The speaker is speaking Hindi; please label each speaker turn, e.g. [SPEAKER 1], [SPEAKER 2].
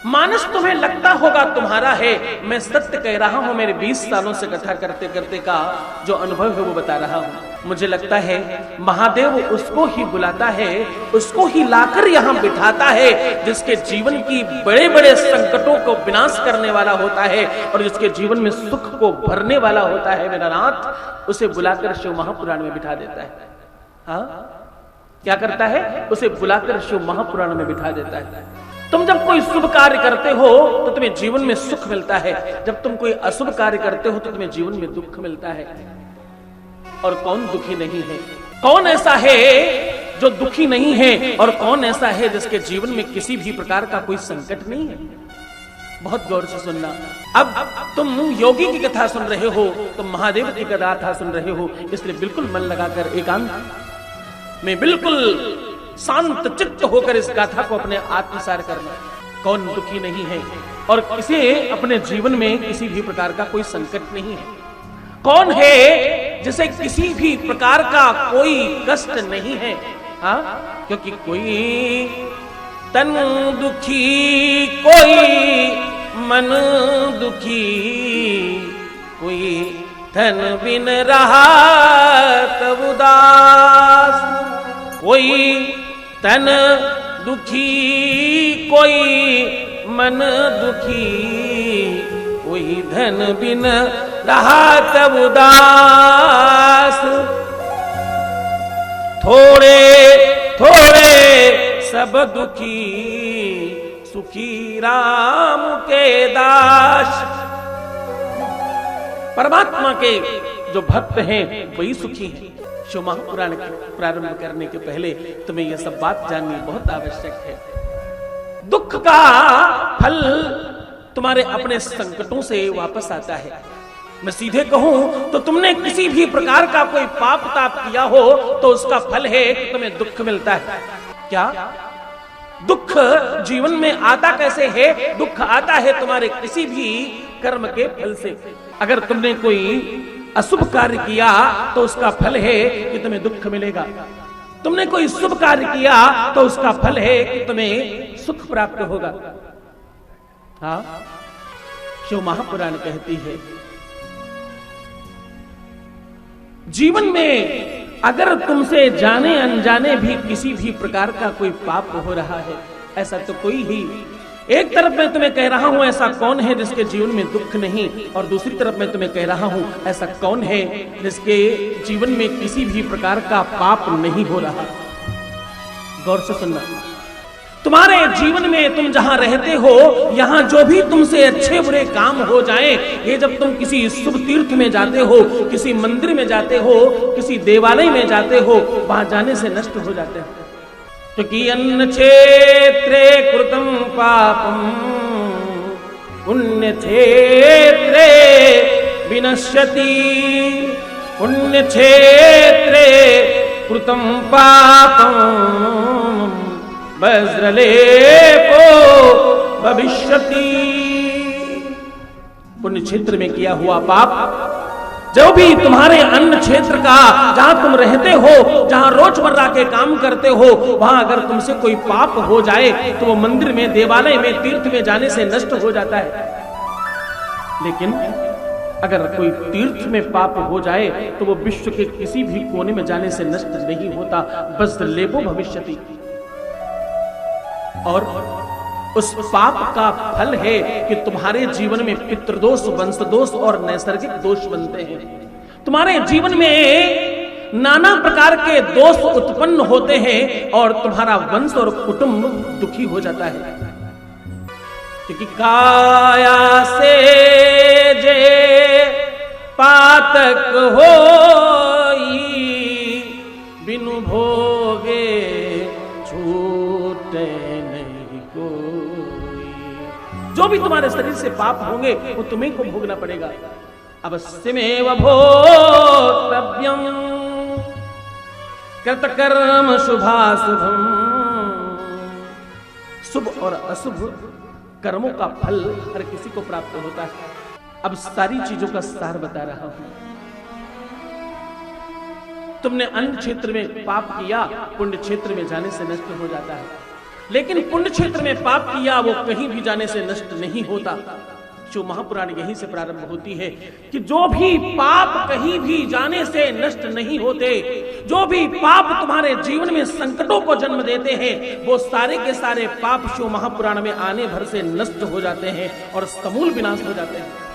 [SPEAKER 1] मानस तुम्हें लगता होगा तुम्हारा है, मैं सत्य कह रहा हूं। मेरे 20 सालों से कथा करते करते का जो अनुभव है वो बता रहा हूं। मुझे लगता है महादेव उसको ही बुलाता है, उसको ही लाकर यहां बिठाता है जिसके जीवन की बड़े बड़े संकटों को विनाश करने वाला होता है और जिसके जीवन में सुख को भरने वाला होता है। मेरा नाथ उसे बुलाकर शिव महापुराण में बिठा देता है। हाँ, क्या करता है? उसे बुलाकर शिव महापुराण में बिठा देता है। तुम जब कोई शुभ कार्य करते हो तो तुम्हें जीवन में सुख मिलता है, जब तुम कोई अशुभ कार्य करते हो तो तुम्हें जीवन में दुख मिलता है। और कौन दुखी नहीं है? कौन ऐसा है जो दुखी नहीं है? और कौन ऐसा है जिसके जीवन में किसी भी प्रकार का कोई संकट नहीं है? बहुत गौर से सुनना। अब तुम योगी की कथा सुन रहे हो, तुम महादेव की कथा सुन रहे हो, इसलिए बिल्कुल मन लगाकर एकांत में बिल्कुल शांत चित्त होकर इस गाथा को अपने आत्मसार करना। कौन दुखी नहीं है और किसे अपने जीवन में किसी भी प्रकार का कोई संकट नहीं है? कौन है जिसे किसी भी प्रकार का कोई कष्ट नहीं है? हाँ, क्योंकि कोई तन दुखी, कोई मन दुखी, कोई धन बिन रहा तब उदास। कोई तन दुखी, कोई मन दुखी, कोई धन बिन रहा तब उदास। थोड़े थोड़े सब दुखी, सुखी राम के दास। परमात्मा के जो भक्त हैं वही सुखी हैं। शिव महापुराण प्रारंभ करने के पहले तुम्हें यह सब बात जाननी बहुत आवश्यक है। दुख का फल तुम्हारे अपने संकटों से वापस आता है। मैं सीधे कहूं तो तुमने किसी भी प्रकार का कोई पाप ताप किया हो तो उसका फल है कि तुम्हें दुख मिलता है। क्या दुख जीवन में आता कैसे है? दुख आता है तुम्हारे किसी भी कर्म के फल से। अगर तुमने कोई अशुभ कार्य किया तो उसका फल है कि तुम्हें दुख मिलेगा। तुमने कोई शुभ कार्य किया तो उसका फल है कि तुम्हें सुख प्राप्त होगा। हाँ, शिव महापुराण कहती है जीवन में अगर तुमसे जाने अनजाने भी किसी भी प्रकार का कोई पाप हो रहा है, ऐसा तो कोई ही। एक तरफ मैं तुम्हें कह रहा हूं ऐसा कौन है जिसके जीवन में दुख नहीं, और दूसरी तरफ मैं तुम्हें कह रहा हूं ऐसा कौन है जिसके जीवन में किसी भी प्रकार का पाप नहीं हो रहा। गौर से सुनना। तुम्हारे जीवन में तुम जहां रहते हो, यहां जो भी तुमसे अच्छे बुरे काम हो जाएं, ये जब तुम किसी शुभ तीर्थ में जाते हो, किसी मंदिर में जाते हो, किसी देवालय में जाते हो, वहां जाने से नष्ट हो जाते हैं। क्योंकि अन्न क्षेत्रे कृतं पापम पुण्य क्षेत्रे विनश्यति। पुण्य क्षेत्रे कृतं पापम वज्रलेपो भविष्यति। पुण्य क्षेत्र में किया हुआ पाप, जो भी तुम्हारे अन्न क्षेत्र का, जहां तुम रहते हो, जहां रोजमर्रा के काम करते हो, वहां अगर तुमसे कोई पाप हो जाए तो वो मंदिर में, देवालय में, तीर्थ में जाने से नष्ट हो जाता है। लेकिन अगर कोई तीर्थ में पाप हो जाए तो वो विश्व के किसी भी कोने में जाने से नष्ट नहीं होता। वज्रलेपो भविष्यति। और उस पाप का फल है कि तुम्हारे जीवन में पितृदोष, वंशदोष और नैसर्गिक दोष बनते हैं। तुम्हारे जीवन में नाना प्रकार के दोष उत्पन्न होते हैं और तुम्हारा वंश और कुटुंब दुखी हो जाता है। क्योंकि काया से जे पातक होई, बिनु भोगे छूटे नहीं कोई। जो भी तुम्हारे शरीर से पाप होंगे वो तुम्हें को भोगना पड़ेगा। अवश्यमेव भोक्तव्यम कृतकर्म शुभाशुभम। शुभ और अशुभ कर्मों का फल हर किसी को प्राप्त होता है। अब सारी चीजों का सार बता रहा हूं। तुमने अन्न क्षेत्र में पाप किया, पुण्य क्षेत्र में जाने से नष्ट हो जाता है। लेकिन पुण्य क्षेत्र में पाप किया वो कहीं भी जाने से नष्ट नहीं होता। शिव महापुराण यहीं से प्रारंभ होती है कि जो भी पाप कहीं भी जाने से नष्ट नहीं होते, जो भी पाप तुम्हारे जीवन में संकटों को जन्म देते हैं, वो सारे के सारे पाप शिव महापुराण में आने भर से नष्ट हो जाते हैं और समूल विनाश हो जाते हैं।